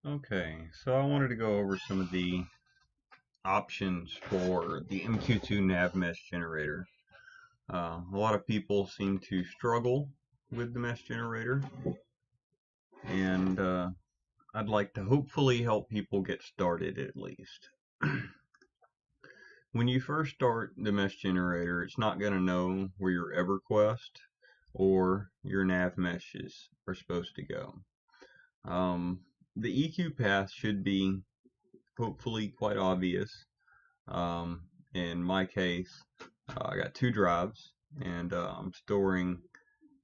Okay, so I wanted to go over some of the options for the MQ2Nav mesh generator. A lot of people seem to struggle with the mesh generator, and I'd like to hopefully help people get started at least. When you first start the mesh generator, it's not going to know where your EverQuest or your nav meshes are supposed to go. The EQ path should be hopefully quite obvious. In my case, I got two drives, and I'm storing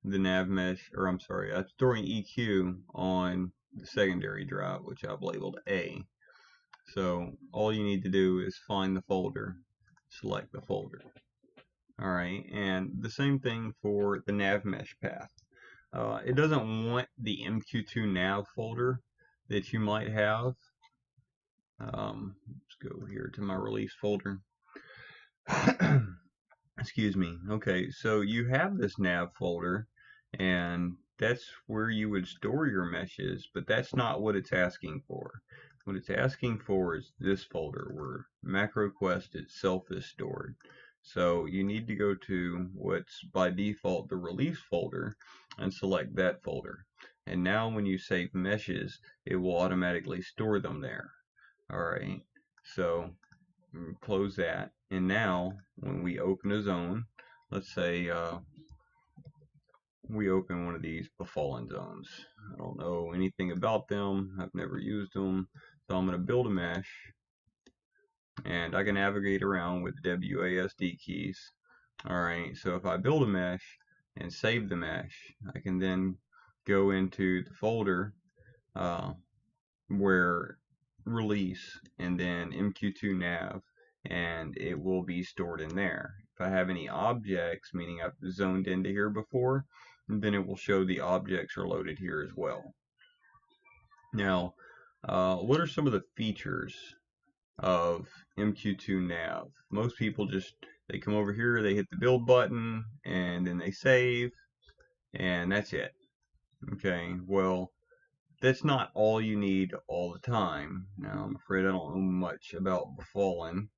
the Navmesh, or I'm sorry, I'm storing EQ on the secondary drive, which I've labeled A. So all you need to do is find the folder, select the folder. Alright, and the same thing for the Navmesh path. It doesn't want the MQ2Nav folder that you might have. Let's go here to my release folder. Excuse me. Okay, so you have this nav folder, and that's where you would store your meshes, but that's not what it's asking for. What it's asking for is this folder where MacroQuest itself is stored. So you need to go to what's by default the release folder and select that folder. And now when you save meshes, it will automatically store them there. Alright, so close that, and now when we open a zone, let's say we open one of these befallen zones. I don't know anything about them, I've never used them, so I'm going to build a mesh, and I can navigate around with the WASD keys. Alright, so if I build a mesh and save the mesh, I can then go into the folder where release and then MQ2Nav, and it will be stored in there. If I have any objects, meaning I've zoned into here before, then it will show the objects are loaded here as well. Now, what are some of the features of MQ2Nav? Most people they come over here, they hit the build button, and then they save, and that's it. Okay, well, that's not all you need all the time. Now, I'm afraid I don't know much about Befallen.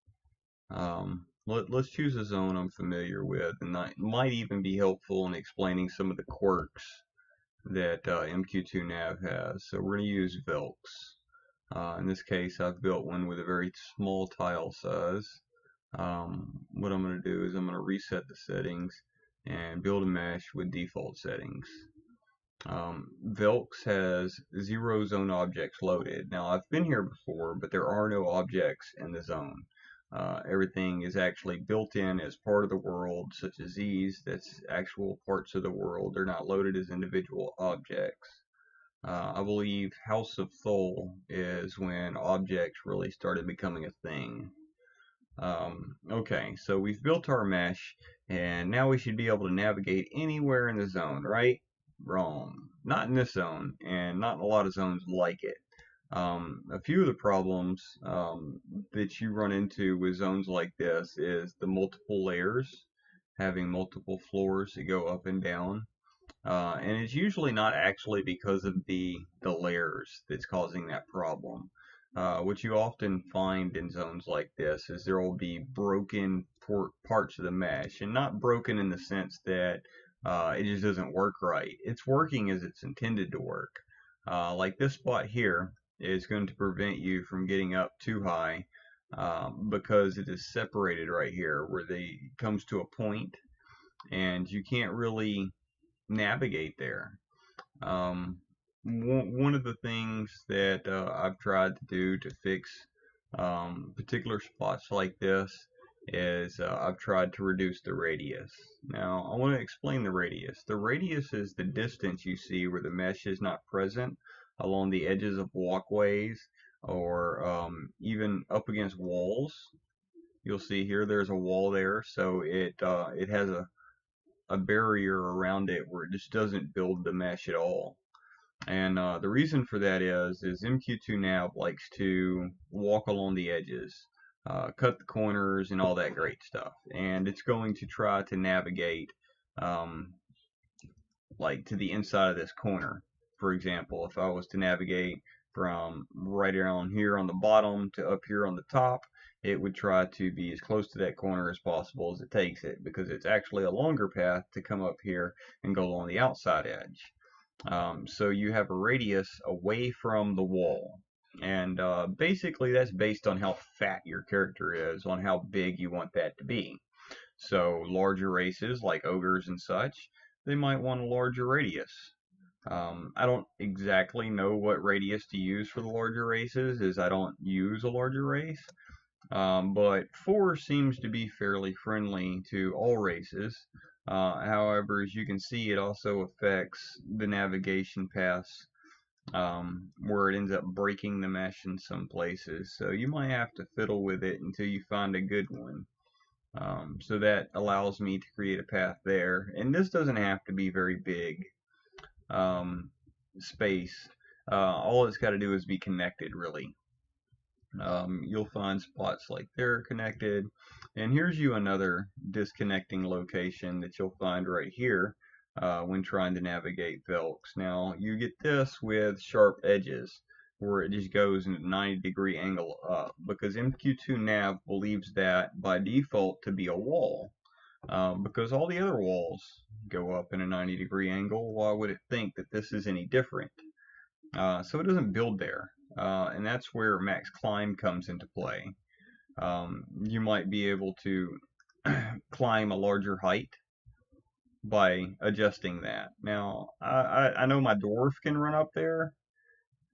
Let's choose a zone I'm familiar with, and that might even be helpful in explaining some of the quirks that MQ2Nav has. So we're going to use Velks. In this case, I've built one with a very small tile size. What I'm going to do is I'm going to reset the settings and build a mesh with default settings. Velks has 0 zone objects loaded. Now, I've been here before, but there are no objects in the zone. Everything is actually built in as part of the world, such as these. That's actual parts of the world. They're not loaded as individual objects. I believe House of Thol is when objects really started becoming a thing. Okay, so we've built our mesh, and now we should be able to navigate anywhere in the zone, right? Wrong. Not in this zone, and not in a lot of zones like it. A few of the problems that you run into with zones like this is the multiple layers, having multiple floors that go up and down. And it's usually not actually because of the layers that's causing that problem. What you often find in zones like this is there will be broken parts of the mesh, and not broken in the sense that it just doesn't work right. It's working as it's intended to work. Like this spot here is going to prevent you from getting up too high because it is separated right here where it comes to a point, and you can't really navigate there. One of the things that I've tried to do to fix particular spots like this is I've tried to reduce the radius. Now, I want to explain the radius. The radius is the distance you see where the mesh is not present along the edges of walkways or even up against walls. You'll see here there's a wall there, so it has a barrier around it where it just doesn't build the mesh at all. And the reason for that is MQ2Nav likes to walk along the edges, cut the corners, and all that great stuff. And it's going to try to navigate like to the inside of this corner. For example, if I was to navigate from right around here on the bottom to up here on the top, it would try to be as close to that corner as possible as it takes it, because it's actually a longer path to come up here and go along the outside edge. So you have a radius away from the wall. And basically that's based on how fat your character is, on how big you want that to be. So larger races like ogres and such, they might want a larger radius. I don't exactly know what radius to use for the larger races, as I don't use a larger race. But 4 seems to be fairly friendly to all races. However, as you can see, it also affects the navigation paths, where it ends up breaking the mesh in some places. So you might have to fiddle with it until you find a good one. So that allows me to create a path there. And this doesn't have to be very big space. All it's got to do is be connected, really. You'll find spots like they're connected. And here's you another disconnecting location that you'll find right here when trying to navigate Velks. Now, you get this with sharp edges, where it just goes in a 90-degree angle up, because MQ2Nav believes that by default to be a wall, because all the other walls go up in a 90-degree angle. Why would it think that this is any different? So it doesn't build there, and that's where max climb comes into play. You might be able to climb a larger height by adjusting that. Now, I know my dwarf can run up there,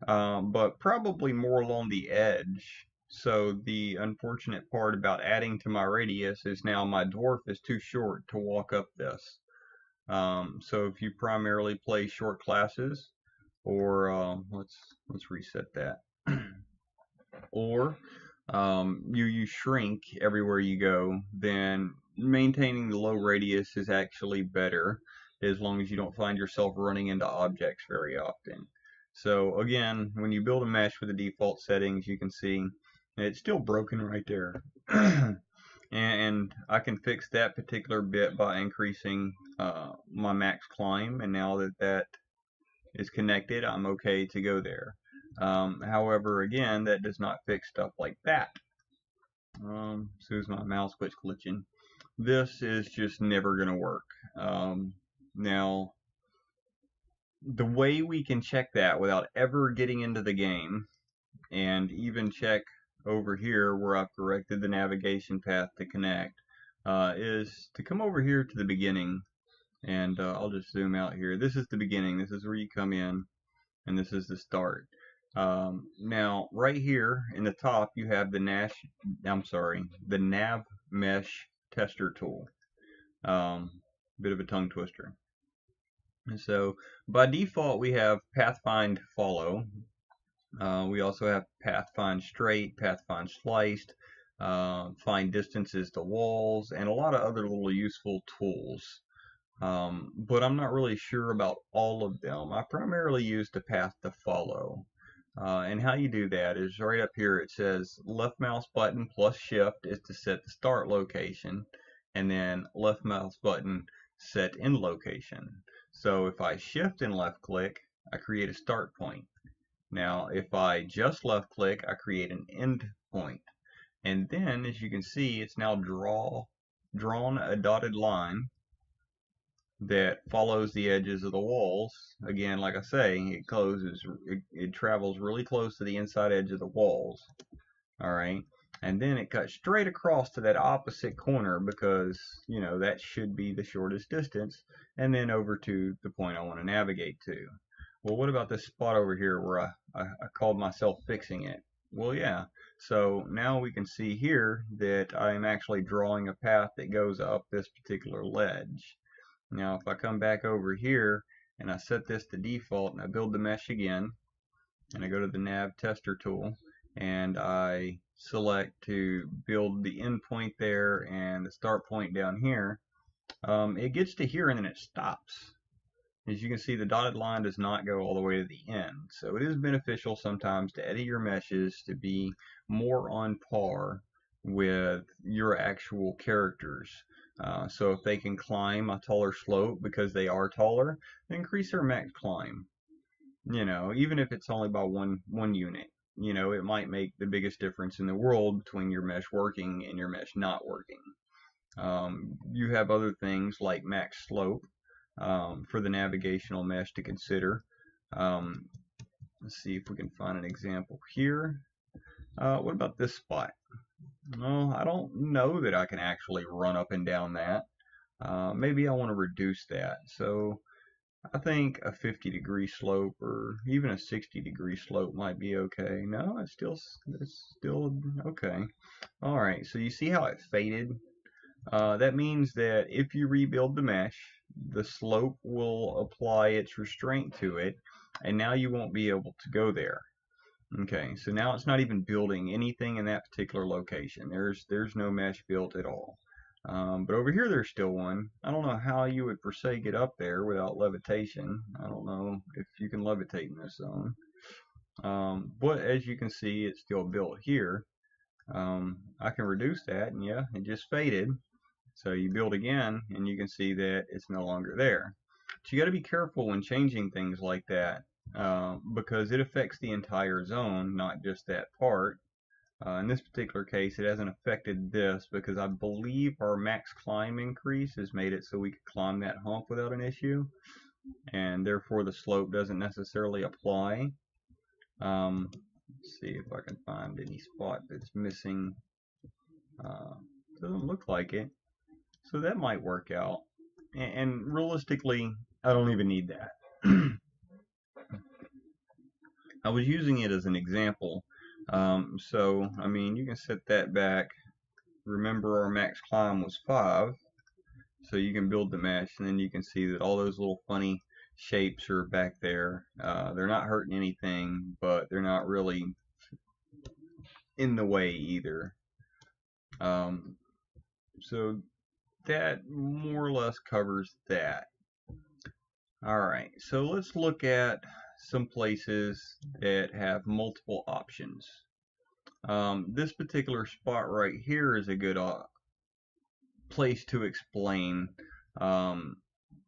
but probably more along the edge. So the unfortunate part about adding to my radius is now my dwarf is too short to walk up this. So if you primarily play short classes, or let's reset that, or you shrink everywhere you go, then maintaining the low radius is actually better, as long as you don't find yourself running into objects very often. So again, when you build a mesh with the default settings, you can see it's still broken right there. And I can fix that particular bit by increasing my max climb, and now that that is connected, I'm okay to go there. However, again, that does not fix stuff like that. So is my mouse quits glitching. This is just never going to work. Now, the way we can check that without ever getting into the game, and even check over here where I've corrected the navigation path to connect, is to come over here to the beginning. And I'll just zoom out here. This is the beginning. This is where you come in, and this is the start. Now, right here in the top, you have the Navmesh tester tool. Bit of a tongue twister. And so, by default, we have pathfind follow. We also have pathfind straight, pathfind sliced, find distances to walls, and a lot of other little useful tools. But I'm not really sure about all of them. I primarily use the path to follow. And how you do that is right up here. It says left mouse button plus shift is to set the start location, and then left mouse button set end location. So if I shift and left click, I create a start point. Now if I just left click, I create an end point. And then, as you can see, it's now drawn a dotted line that follows the edges of the walls. Again, like I say, it travels really close to the inside edge of the walls. Alright, and then it cuts straight across to that opposite corner, because, you know, that should be the shortest distance, and then over to the point I want to navigate to. Well, what about this spot over here where I called myself fixing it? Well, yeah. So now we can see here that I am actually drawing a path that goes up this particular ledge. Now, if I come back over here and I set this to default and I build the mesh again, and I go to the nav tester tool and I select to build the end point there and the start point down here, it gets to here and then it stops. As you can see, the dotted line does not go all the way to the end. So it is beneficial sometimes to edit your meshes to be more on par with your actual characters. So if they can climb a taller slope because they are taller, increase their max climb. You know, even if it's only by one unit, you know, it might make the biggest difference in the world between your mesh working and your mesh not working. You have other things like max slope for the navigational mesh to consider. Let's see if we can find an example here. What about this spot? Well, I don't know that I can actually run up and down that. Maybe I want to reduce that. So I think a 50-degree slope or even a 60-degree slope might be okay. No, it's still okay. All right, so you see how it faded? That means that if you rebuild the mesh, the slope will apply its restraint to it, and now you won't be able to go there. Okay, so now it's not even building anything in that particular location. There's no mesh built at all. But over here there's still one. I don't know how you would per se get up there without levitation. I don't know if you can levitate in this zone. But as you can see, it's still built here. I can reduce that, and yeah, it just faded. So you build again, and you can see that it's no longer there. So you got to be careful when changing things like that, because it affects the entire zone, not just that part. In this particular case, it hasn't affected this because I believe our max climb increase has made it so we could climb that hump without an issue, and therefore the slope doesn't necessarily apply. Let's see if I can find any spot that's missing. Doesn't look like it. So that might work out. And realistically, I don't even need that. I was using it as an example. So, I mean, you can set that back. Remember our max climb was 5. So you can build the mesh, and then you can see that all those little funny shapes are back there. They're not hurting anything, but they're not really in the way either. So that more or less covers that. Alright, so let's look at some places that have multiple options. This particular spot right here is a good place to explain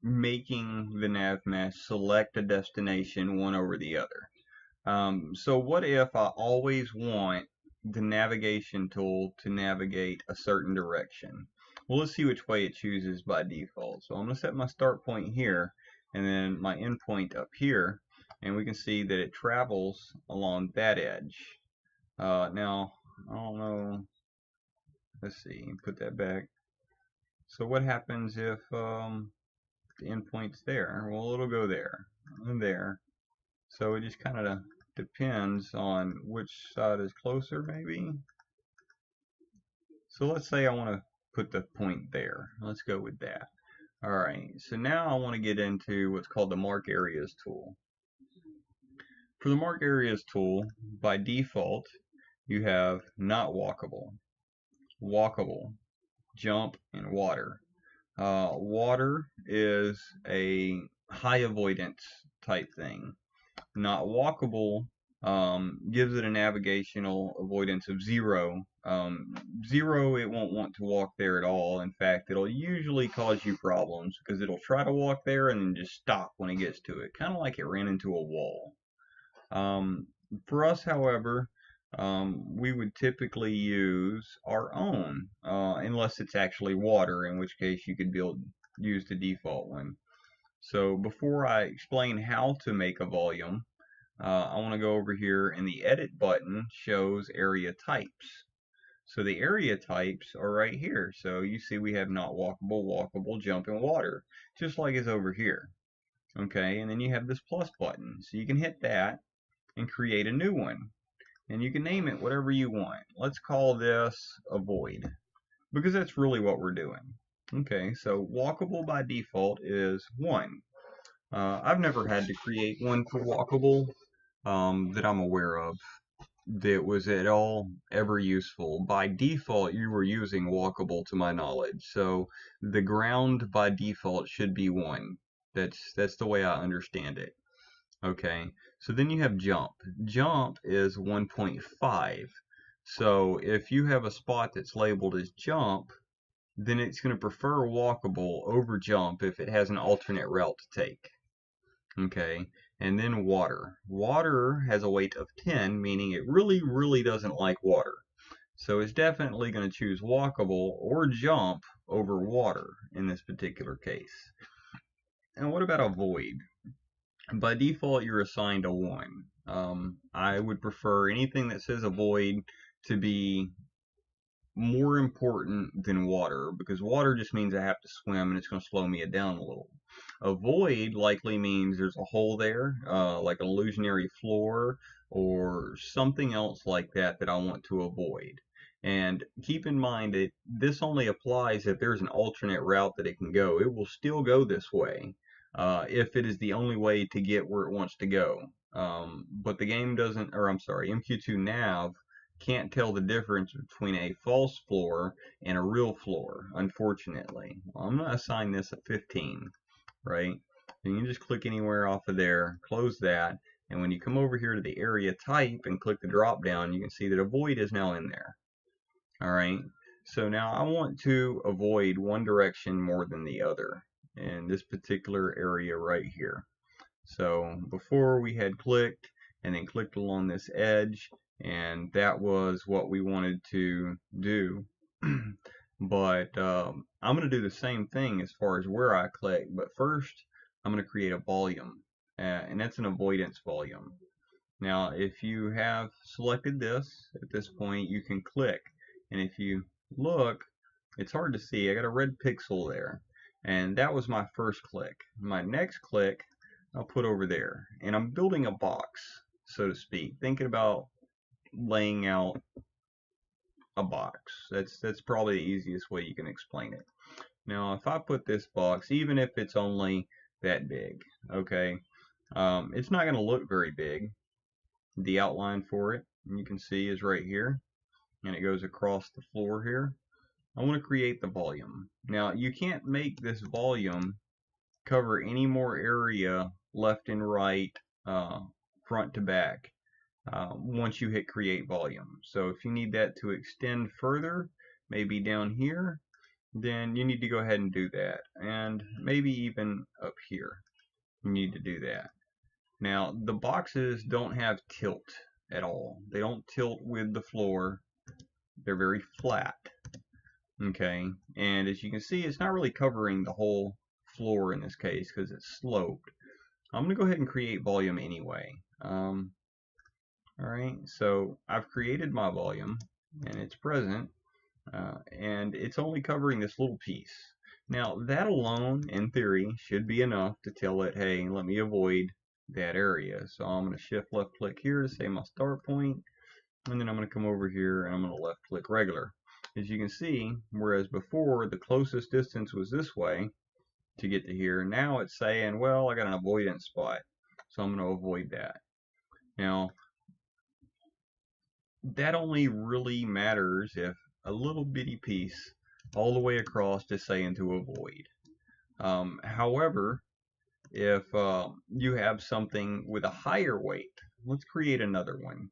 making the Navmesh select a destination one over the other. So what if I always want the navigation tool to navigate a certain direction? Well, let's see which way it chooses by default. So I'm going to set my start point here and then my end point up here, and we can see that it travels along that edge. Now, I don't know, let's see, put that back. So what happens if the endpoint's there? Well, it'll go there and there. So it just kind of depends on which side is closer, maybe. So let's say I want to put the point there. Let's go with that. Alright, so now I want to get into what's called the Mark Areas tool. For the Mark Areas tool, by default, you have not walkable, walkable, jump, and water. Water is a high avoidance type thing. Not walkable gives it a navigational avoidance of 0. 0, it won't want to walk there at all. In fact, it'll usually cause you problems because it'll try to walk there and then just stop when it gets to it, kind of like it ran into a wall. For us, however, we would typically use our own, unless it's actually water, in which case you could use the default one. So before I explain how to make a volume, I want to go over here, and the edit button shows area types. So the area types are right here. So you see we have not walkable, walkable, jump, and water, just like it's over here. Okay, and then you have this plus button. So you can hit that and create a new one. And you can name it whatever you want. Let's call this avoid, because that's really what we're doing. Okay, so walkable by default is 1. I've never had to create one for walkable that I'm aware of that was at all ever useful. By default, you were using walkable to my knowledge. So the ground by default should be 1. That's the way I understand it. Okay, so then you have jump. Jump is 1.5. So if you have a spot that's labeled as jump, then it's going to prefer walkable over jump if it has an alternate route to take. Okay, and then water. Water has a weight of 10, meaning it really doesn't like water. So it's definitely going to choose walkable or jump over water in this particular case. And what about a void? By default, you're assigned a 1. I would prefer anything that says a void to be more important than water, because water just means I have to swim and it's going to slow me down a little. A void likely means there's a hole there, like an illusionary floor or something else like that that I want to avoid. And keep in mind that this only applies if there's an alternate route that it can go. It will still go this way if it is the only way to get where it wants to go. But the game doesn't, or I'm sorry, MQ2Nav can't tell the difference between a false floor and a real floor, unfortunately. Well, I'm going to assign this a 15, right? And you can just click anywhere off of there, close that, and when you come over here to the area type and click the drop down, you can see that a void is now in there. All right, so now I want to avoid one direction more than the other in this particular area right here. So before we had clicked and then clicked along this edge, and that was what we wanted to do. But I'm going to do the same thing as far as where I click, but first I'm going to create a volume, and that's an avoidance volume. Now if you have selected this at this point, you can click, and if you look, it's hard to see, I got a red pixel there, and that was my first click. My next click I'll put over there, and I'm building a box, so to speak, thinking about laying out a box. That's probably the easiest way you can explain it. Now if I put this box, even if it's only that big, okay, it's not going to look very big. The outline for it, you can see, is right here, and it goes across the floor here. I want to create the volume. Now you can't make this volume cover any more area left and right, front to back, once you hit create volume. So if you need that to extend further, maybe down here, then you need to go ahead and do that, and maybe even up here you need to do that. Now the boxes don't have tilt at all. They don't tilt with the floor. They're very flat. Okay, and as you can see, it's not really covering the whole floor in this case because it's sloped. I'm going to go ahead and create volume anyway. Alright, so I've created my volume and it's present, and it's only covering this little piece. Now that alone, in theory, should be enough to tell it, hey, let me avoid that area. So I'm going to shift left click here to say my start point, and then I'm going to come over here and I'm going to left click regular. As you can see, whereas before the closest distance was this way to get to here, now it's saying, well, I got an avoidance spot, so I'm going to avoid that. Now that only really matters if a little bitty piece all the way across is saying to avoid. However, if you have something with a higher weight, let's create another one.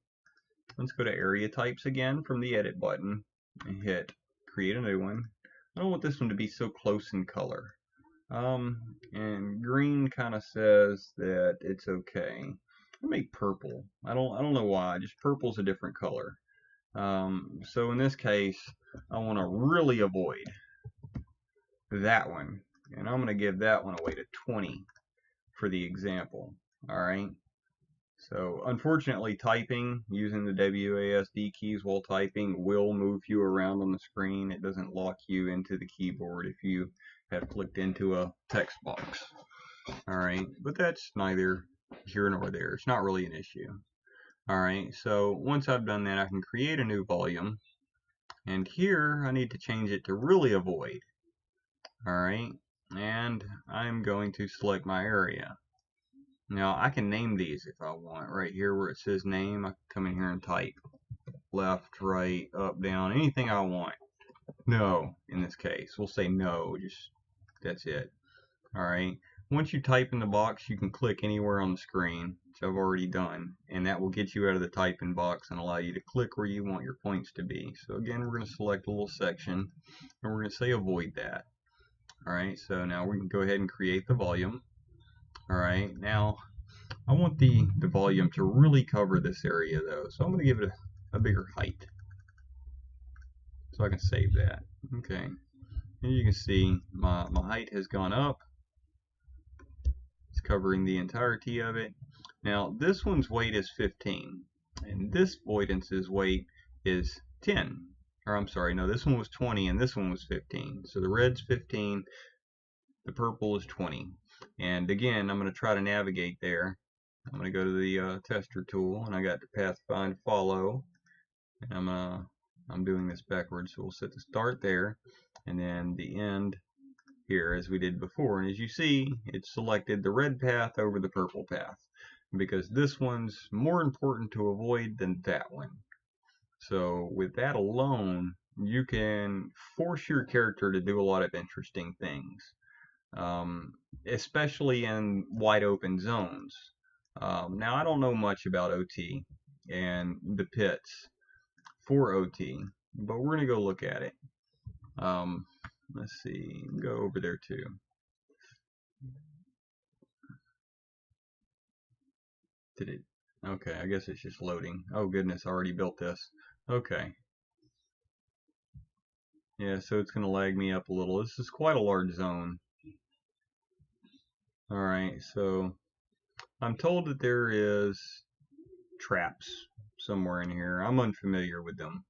Let's go to area types again from the edit button and hit create a new one. I don't want this one to be so close in color. And green kind of says that it's okay. I'll make purple. I don't know why, just purple's a different color. So in this case, I want to really avoid that one, and I'm going to give that one a weight of 20 for the example. Alright, so unfortunately typing using the WASD keys while typing will move you around on the screen. It doesn't lock you into the keyboard if you have clicked into a text box. Alright, but that's neither here nor there. It's not really an issue. Alright, so once I've done that, I can create a new volume, and here I need to change it to really avoid. Alright, and I'm going to select my area. Now I can name these if I want. Right here where it says name, I can come in here and type left, right, up, down, anything I want. No, in this case, we'll say no, just that's it. Alright, once you type in the box, you can click anywhere on the screen, which I've already done, and that will get you out of the typing box and allow you to click where you want your points to be. So again, we're going to select a little section, and we're going to say avoid that. Alright, so now we can go ahead and create the volume. Alright, now I want the volume to really cover this area though, so I'm going to give it a bigger height so I can save that. Okay, and you can see my height has gone up. It's covering the entirety of it. Now this one's weight is 15 and this avoidance's weight is 10. Or I'm sorry, no, this one was 20 and this one was 15. So the red's 15, the purple is 20. And again, I'm going to try to navigate there. I'm going to go to the tester tool, and I got the path find follow. And I'm doing this backwards, so we'll set the start there, and then the end here as we did before. And as you see, it selected the red path over the purple path because this one's more important to avoid than that one. So with that alone, you can force your character to do a lot of interesting things, especially in wide open zones. Now, I don't know much about OT and the pits for OT, but we're going to go look at it. Let's see, go over there too. Did it? Okay, I guess it's just loading. Oh goodness, I already built this. Okay. Yeah, so it's going to lag me up a little. This is quite a large zone. Alright, so I'm told that there is traps somewhere in here. I'm unfamiliar with them.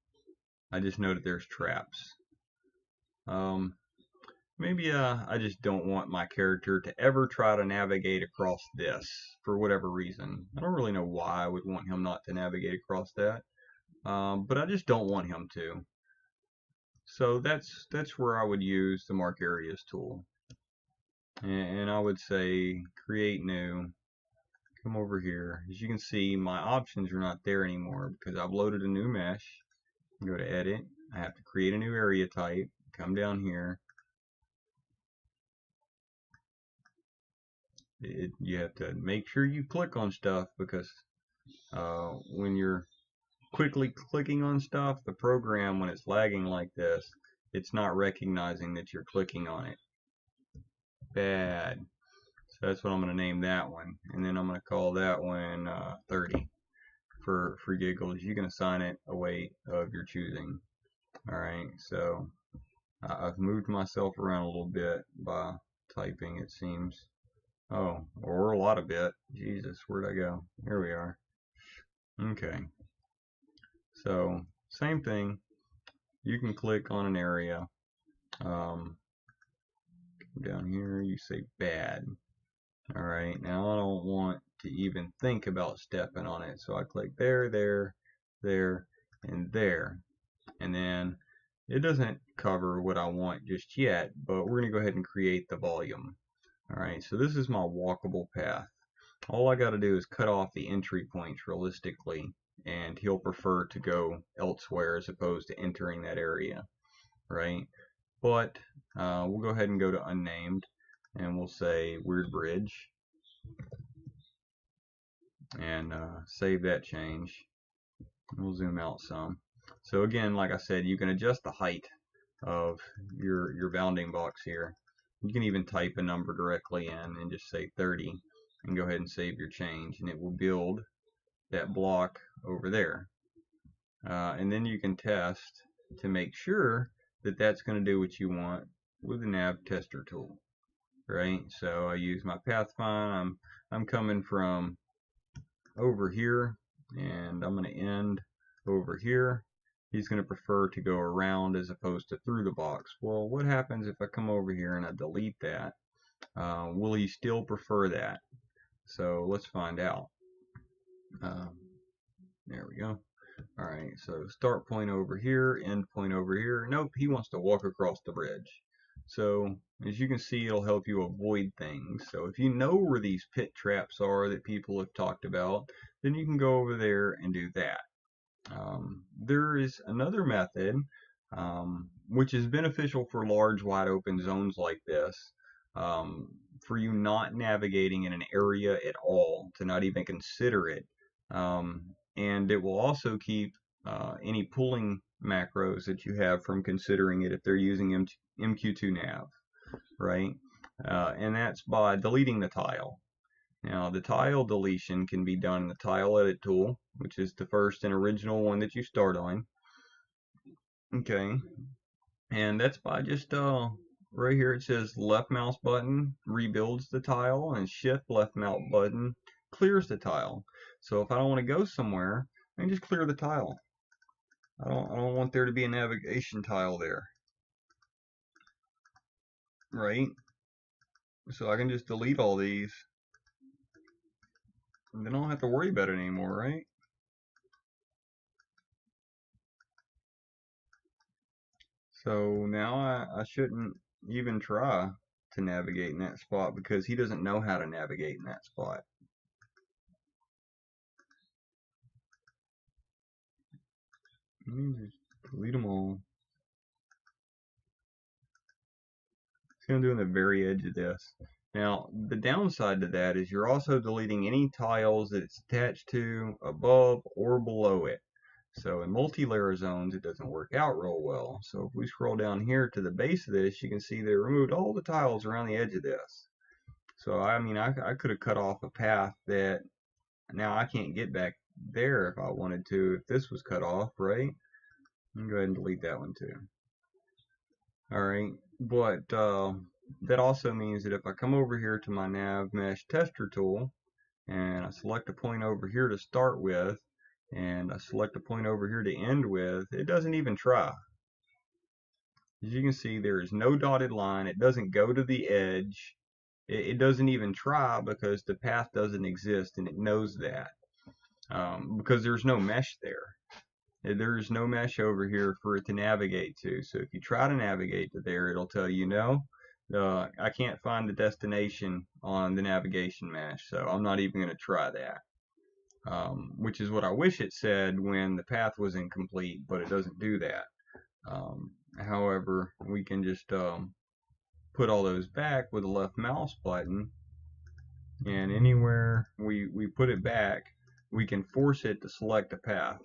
I just know that there's traps. Maybe I just don't want my character to ever try to navigate across this for whatever reason. I don't really know why I would want him not to navigate across that, but I just don't want him to. So that's where I would use the Mark Areas tool, and I would say create new. Come over here. As you can see, my options are not there anymore because I've loaded a new mesh. Go to edit. I have to create a new area type. Come down here. You have to make sure you click on stuff because when you're quickly clicking on stuff, the program, when it's lagging like this, it's not recognizing that you're clicking on it. Bad. So that's what I'm going to name that one, and then I'm going to call that one 30 for giggles. You can assign it a weight of your choosing. Alright, so I've moved myself around a little bit by typing, it seems. Oh, or a lot of bit. Jesus, where'd I go? Here we are. Okay. So, same thing. You can click on an area. Down here, you say bad. Alright, now I don't want to even think about stepping on it. So I click there, there, there, and there. And then it doesn't cover what I want just yet, but we're going to go ahead and create the volume. Alright, so this is my walkable path. All I got to do is cut off the entry points realistically, and he'll prefer to go elsewhere as opposed to entering that area, right? But we'll go ahead and go to unnamed, and we'll say weird bridge, and save that change. We'll zoom out some. So again, like I said, you can adjust the height of your bounding box here. You can even type a number directly in and just say 30 and go ahead and save your change, and it will build that block over there. And then you can test to make sure that that's going to do what you want with the nav tester tool, right? So I use my path find. I'm coming from over here, and I'm going to end over here. He's going to prefer to go around as opposed to through the box. Well, what happens if I come over here and I delete that? Will he still prefer that? So let's find out. There we go. Alright, so start point over here, end point over here. Nope, he wants to walk across the bridge. So, as you can see, it'll help you avoid things. So if you know where these pit traps are that people have talked about, then you can go over there and do that. There is another method which is beneficial for large wide open zones like this, for you not navigating in an area at all, to not even consider it, and it will also keep any pulling macros that you have from considering it if they're using MQ2Nav, right? And that's by deleting the tile. Now the tile deletion can be done in the tile edit tool, which is the first and original one that you start on. Okay, and that's by just right here it says left mouse button rebuilds the tile, and shift left mouse button clears the tile. So if I don't want to go somewhere, I can just clear the tile. I don't want there to be a navigation tile there, right? So I can just delete all these, and then I don't have to worry about it anymore, right? So now I shouldn't even try to navigate in that spot because he doesn't know how to navigate in that spot. Let me just delete them all. See, I'm doing the very edge of this. Now, the downside to that is you're also deleting any tiles that it's attached to above or below it. So in multi-layer zones, it doesn't work out real well. So if we scroll down here to the base of this, you can see they removed all the tiles around the edge of this. So I mean, I could have cut off a path that now I can't get back there if I wanted to, if this was cut off, right? I'm gonna go ahead and delete that one too. Alright, but that also means that if I come over here to my Navmesh tester tool and I select a point over here to start with and I select a point over here to end with, it doesn't even try. As you can see, there is no dotted line. It doesn't go to the edge. It doesn't even try because the path doesn't exist, and it knows that because there's no mesh there. There's no mesh over here for it to navigate to. So if you try to navigate to there, it'll tell you no, I can't find the destination on the navigation mesh, so I'm not even going to try that. Which is what I wish it said when the path was incomplete, but it doesn't do that. However, we can just put all those back with the left mouse button, and anywhere we put it back, we can force it to select a path.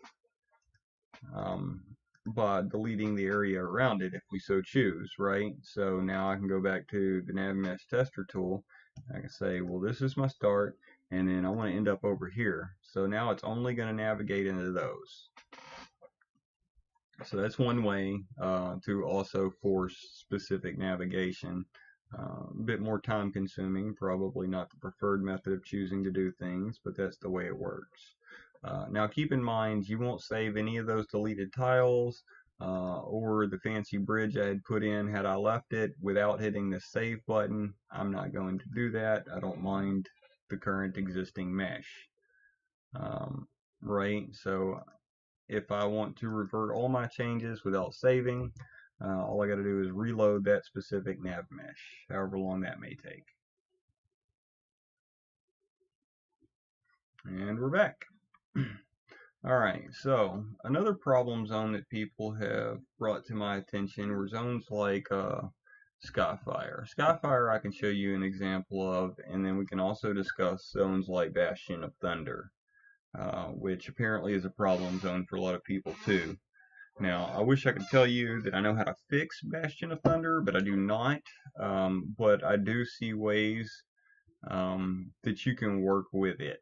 By deleting the area around it if we so choose, right? So now I can go back to the Navmesh tester tool. I can say, well, this is my start, and then I want to end up over here. So now it's only going to navigate into those. So that's one way to also force specific navigation. A bit more time consuming, probably not the preferred method of choosing to do things, but that's the way it works. Now keep in mind, you won't save any of those deleted tiles or the fancy bridge I had put in had I left it without hitting the save button. I'm not going to do that. I don't mind the current existing mesh. Right, so if I want to revert all my changes without saving, all I got to do is reload that specific nav mesh, however long that may take. And we're back. Alright, so another problem zone that people have brought to my attention were zones like Skyfire. Skyfire I can show you an example of, and then we can also discuss zones like Bastion of Thunder, which apparently is a problem zone for a lot of people too. Now, I wish I could tell you that I know how to fix Bastion of Thunder, but I do not. But I do see ways that you can work with it,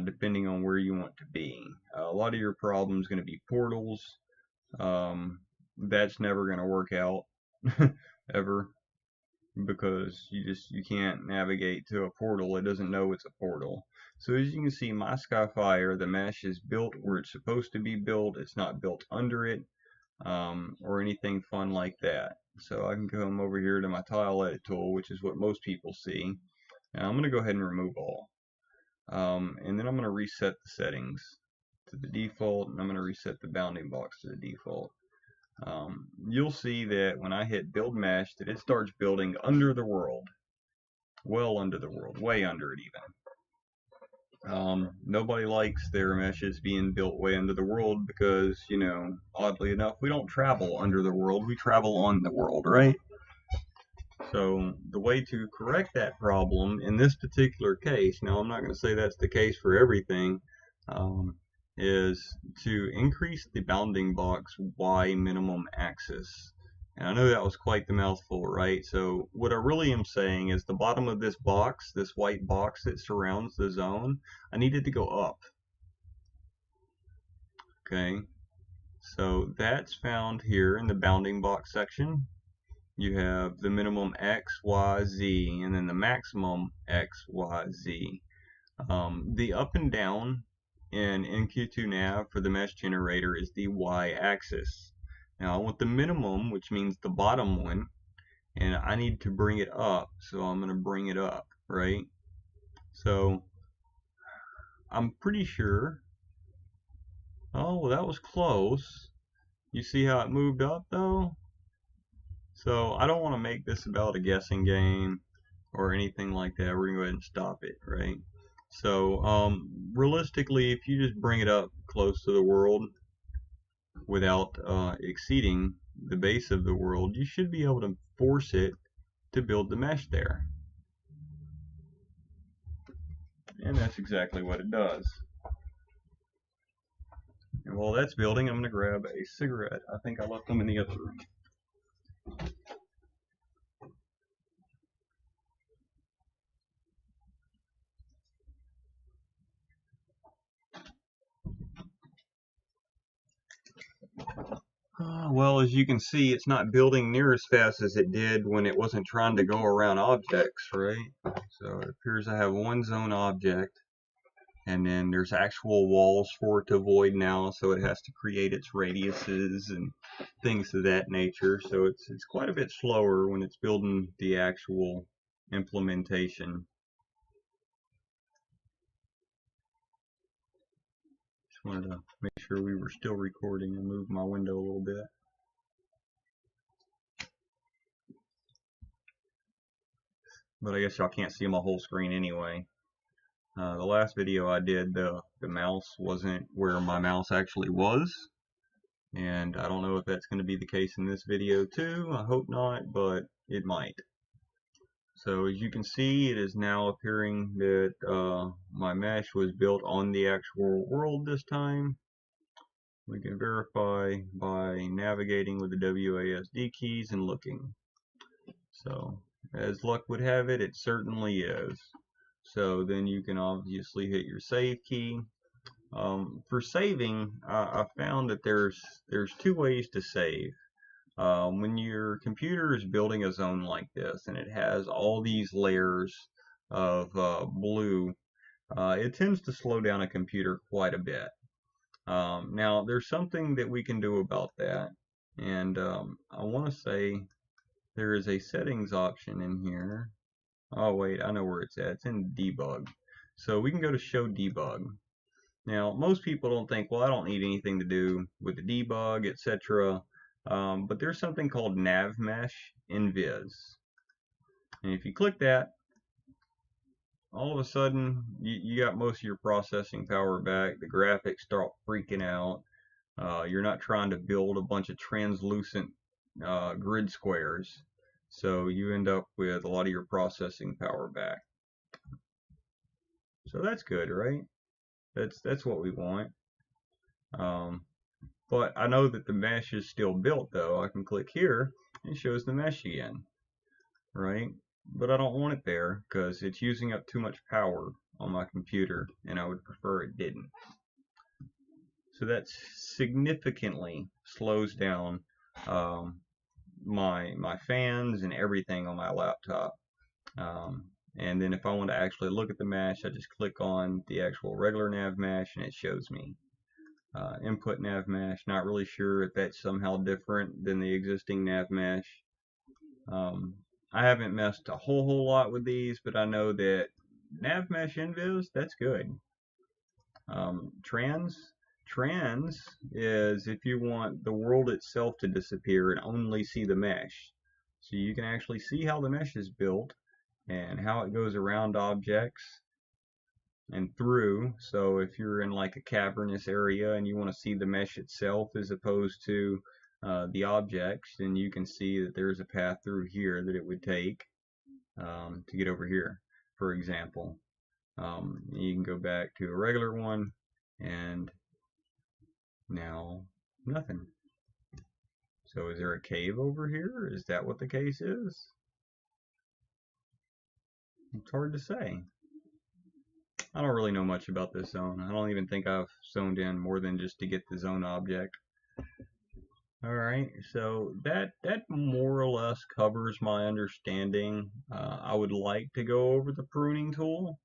depending on where you want to be. A lot of your problems going to be portals. That's never going to work out, ever, because you can't navigate to a portal. It doesn't know it's a portal. So as you can see, my Skyfire, the mesh is built where it's supposed to be built. It's not built under it or anything fun like that. So I can come over here to my tile edit tool, which is what most people see. And I'm going to go ahead and remove all. And then I'm going to reset the settings to the default, and I'm going to reset the bounding box to the default. You'll see that when I hit build mesh that it starts building under the world, well under the world, way under it even. Nobody likes their meshes being built way under the world because, you know, oddly enough, we don't travel under the world, we travel on the world, right? So the way to correct that problem in this particular case, now I'm not going to say that's the case for everything, is to increase the bounding box Y minimum axis. And I know that was quite the mouthful, right? So what I really am saying is the bottom of this box, this white box that surrounds the zone, I need it to go up. Okay, so that's found here in the bounding box section. You have the minimum X, Y, Z, and then the maximum X, Y, Z. The up and down in MQ2Nav for the mesh generator is the Y axis. Now I want the minimum, which means the bottom one, and I need to bring it up, so I'm going to bring it up, right? So I'm pretty sure, oh, well, that was close. You see how it moved up though? So I don't want to make this about a guessing game or anything like that. We're going to go ahead and stop it, right? So realistically, if you just bring it up close to the world without exceeding the base of the world, you should be able to force it to build the mesh there. And that's exactly what it does. And while that's building, I'm going to grab a cigarette. I think I left them in the other room. Well, as you can see, it's not building near as fast as it did when it wasn't trying to go around objects, right? So it appears I have one zone object, and then there's actual walls for it to avoid now, so it has to create its radiuses and things of that nature. So it's quite a bit slower when it's building the actual implementation. Just wanted to make sure we were still recording and move my window a little bit. But I guess y'all can't see my whole screen anyway. The last video I did, the mouse wasn't where my mouse actually was. And I don't know if that's going to be the case in this video too. I hope not, but it might. So as you can see, it is now appearing that my mesh was built on the actual world this time. We can verify by navigating with the WASD keys and looking. So as luck would have it, it certainly is. So then you can obviously hit your save key. For saving, I found that there's two ways to save. When your computer is building a zone like this and it has all these layers of blue, it tends to slow down a computer quite a bit. Now there's something that we can do about that, and I want to say there is a settings option in here. Oh wait, I know where it's at. It's in debug. So we can go to show debug. Now most people don't think, well, I don't need anything to do with the debug, etc. But there's something called Navmesh Invis. And if you click that, all of a sudden you got most of your processing power back. The graphics start freaking out. You're not trying to build a bunch of translucent grid squares. So you end up with a lot of your processing power back. So that's good, right? That's what we want. But I know that the mesh is still built though. I can click here and it shows the mesh again, right? But I don't want it there because it's using up too much power on my computer and I would prefer it didn't. So that significantly slows down my fans and everything on my laptop. And then if I want to actually look at the mesh, I just click on the actual regular Navmesh and it shows me. Input Navmesh, not really sure if that's somehow different than the existing Navmesh. I haven't messed a whole lot with these, but I know that Navmesh Invis, that's good. Trans is if you want the world itself to disappear and only see the mesh. So you can actually see how the mesh is built and how it goes around objects and through. So if you're in like a cavernous area and you want to see the mesh itself as opposed to the objects, then you can see that there's a path through here that it would take to get over here, for example. You can go back to a regular one and now nothing. So is there a cave over here? Is that what the case is? It's hard to say. I don't really know much about this zone. I don't even think I've zoned in more than just to get the zone object. Alright, so that more or less covers my understanding. I would like to go over the pruning tool,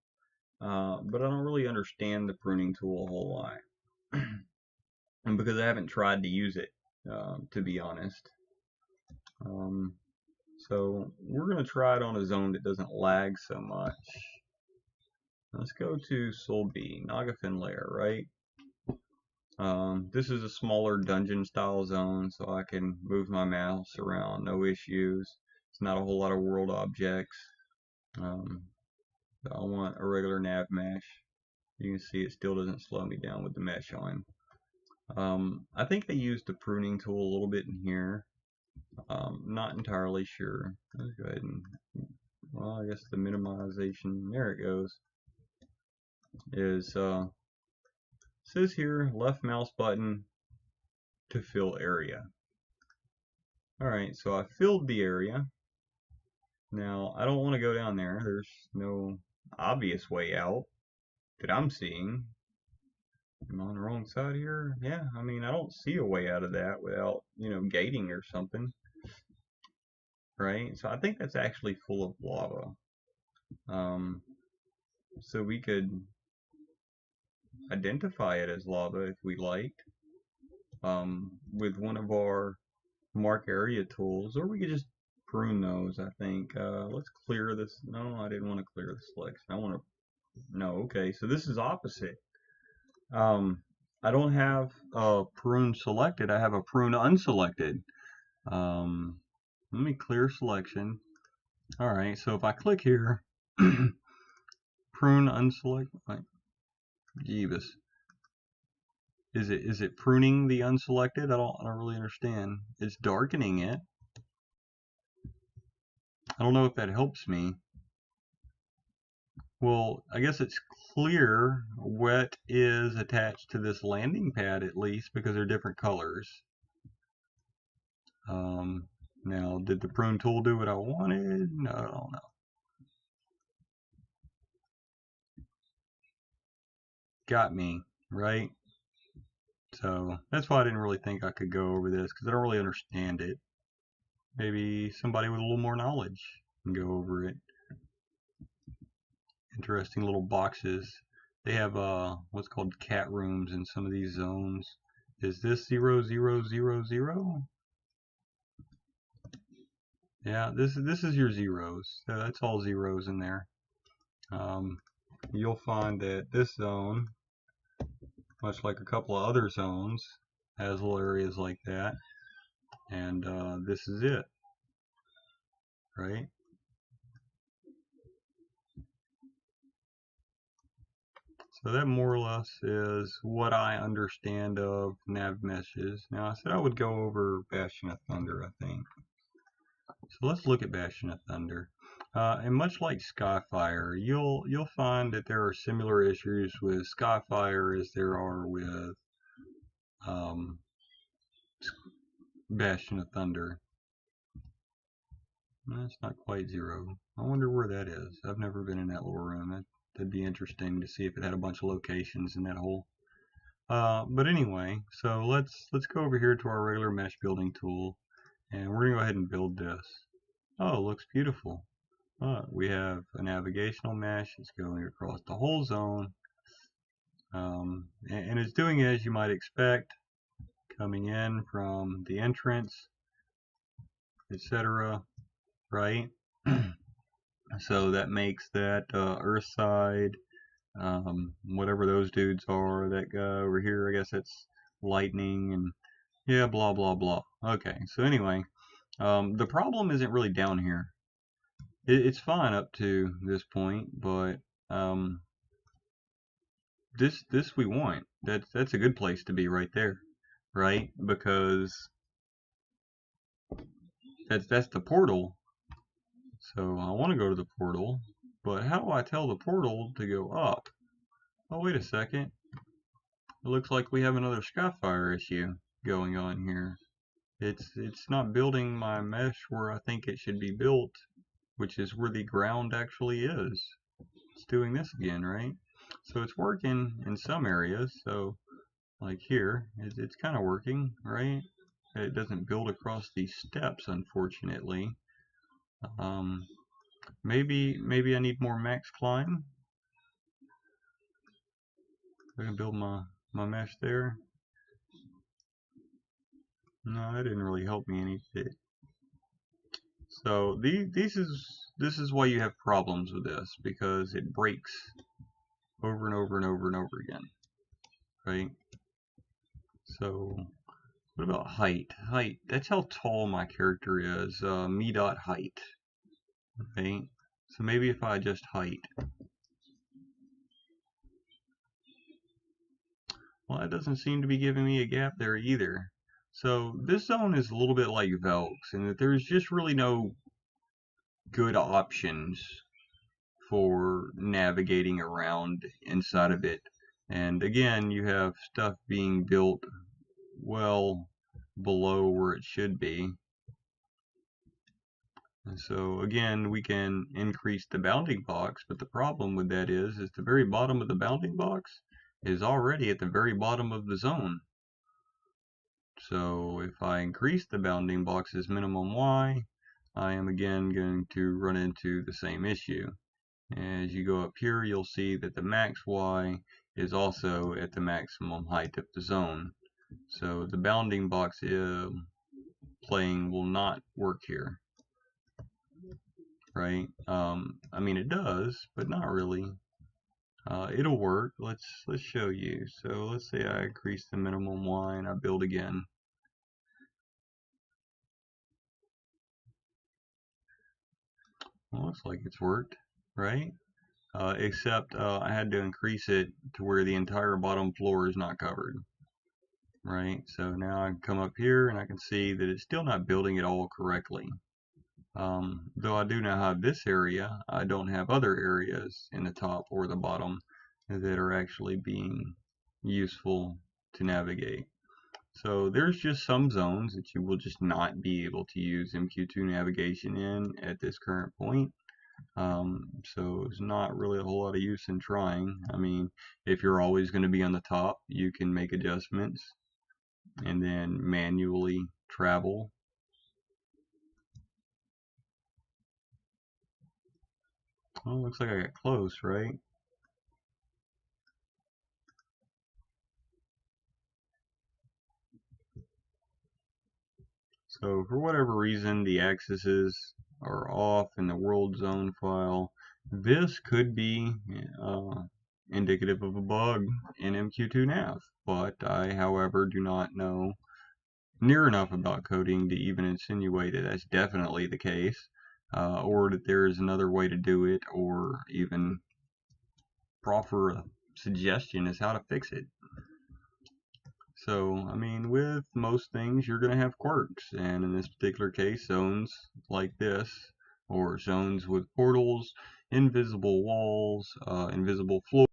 but I don't really understand the pruning tool a whole lot. And because I haven't tried to use it, to be honest. So we're going to try it on a zone that doesn't lag so much. Let's go to Sol B, Nagafin layer, right? This is a smaller dungeon style zone, so I can move my mouse around, no issues. It's not a whole lot of world objects. So I want a regular Navmesh. You can see it still doesn't slow me down with the mesh on. I think they used the pruning tool a little bit in here. Not entirely sure. Let's go ahead and, well, I guess the minimization, there it goes, is says here left mouse button to fill area. Alright, so I filled the area. Now I don't want to go down there. There's no obvious way out that I'm seeing. Am I on the wrong side here? Yeah, I mean, I don't see a way out of that without, you know, gating or something. Right? So I think that's actually full of lava. So we could identify it as lava if we liked, with one of our mark area tools, or we could just prune those. I think let's clear this. No, I didn't want to clear the selection. I want to, no, okay, so this is opposite. I don't have a prune selected, I have a prune unselected. Let me clear selection. Alright, so if I click here, prune unselect, like, Jeebus. Is it pruning the unselected? I don't really understand. It's darkening it. I don't know if that helps me. Well, I guess it's clear what is attached to this landing pad, at least, because they're different colors. Now, did the prune tool do what I wanted? No, I don't know. Got me, right? So that's why I didn't really think I could go over this, because I don't really understand it. Maybe somebody with a little more knowledge can go over it. Interesting little boxes. They have what's called cat rooms in some of these zones. Is this 0, 0, 0, 0? Yeah, this is your zeros. So that's all zeros in there. You'll find that this zone, much like a couple of other zones, has little areas like that. And this is it, right? So that more or less is what I understand of Navmeshes. Now I said I would go over Bastion of Thunder, I think. So let's look at Bastion of Thunder. And much like Skyfire, you'll find that there are similar issues with Skyfire as there are with Bastion of Thunder. That's not quite 0. I wonder where that is. I've never been in that little room. That'd be interesting to see if it had a bunch of locations in that hole. But anyway, so let's go over here to our regular mesh building tool, and we're gonna go ahead and build this. Oh, it looks beautiful. We have a navigational mesh. It's going across the whole zone, and it's doing it as you might expect, coming in from the entrance, etc. Right? So that makes that earth side, whatever those dudes are, that guy over here, I guess that's lightning, and yeah, blah blah blah. Okay, so anyway, the problem isn't really down here. It's fine up to this point, but this we want. That's a good place to be right there, right? Because that's the portal. So I want to go to the portal, but how do I tell the portal to go up? Oh, wait a second. It looks like we have another Skyfire issue going on here. it's not building my mesh where I think it should be built, which is where the ground actually is. It's doing this again, right? So it's working in some areas. So like here, it's kind of working, right? It doesn't build across these steps, unfortunately. Maybe I need more max climb. I can build my mesh there. No, that didn't really help me any bit. So this is why you have problems with this, because it breaks over and over and over and over again, right? So what about height? Height, that's how tall my character is. Me dot height, right? So maybe if I adjust height. Well, that doesn't seem to be giving me a gap there either. So this zone is a little bit like Velk's, in that there's just really no good options for navigating around inside of it. And again, you have stuff being built well below where it should be. And so again, we can increase the bounding box, but the problem with that is the very bottom of the bounding box is already at the very bottom of the zone. So if I increase the bounding box's minimum Y, I am again going to run into the same issue. As you go up here, you'll see that the max Y is also at the maximum height of the zone. So the bounding box playing will not work here, right? I mean, it does, but not really. It'll work. Let's show you. So let's say I increase the minimum Y and I build again. Well, looks like it's worked, right? Except I had to increase it to where the entire bottom floor is not covered, right? So now I can come up here and I can see that it's still not building it all correctly. Though I do now have this area, I don't have other areas in the top or the bottom that are actually being useful to navigate. So there's just some zones that you will just not be able to use MQ2 navigation in at this current point. So it's not really a whole lot of use in trying. I mean, if you're always going to be on the top, you can make adjustments and then manually travel. Oh, looks like I got close, right? So for whatever reason, the axes are off in the world zone file. This could be indicative of a bug in MQ2Nav, but I, however, do not know near enough about coding to even insinuate that that's definitely the case, or that there is another way to do it, or even proffer a suggestion as how to fix it. So, I mean, with most things, you're going to have quirks, and in this particular case, zones like this, or zones with portals, invisible walls, invisible floors,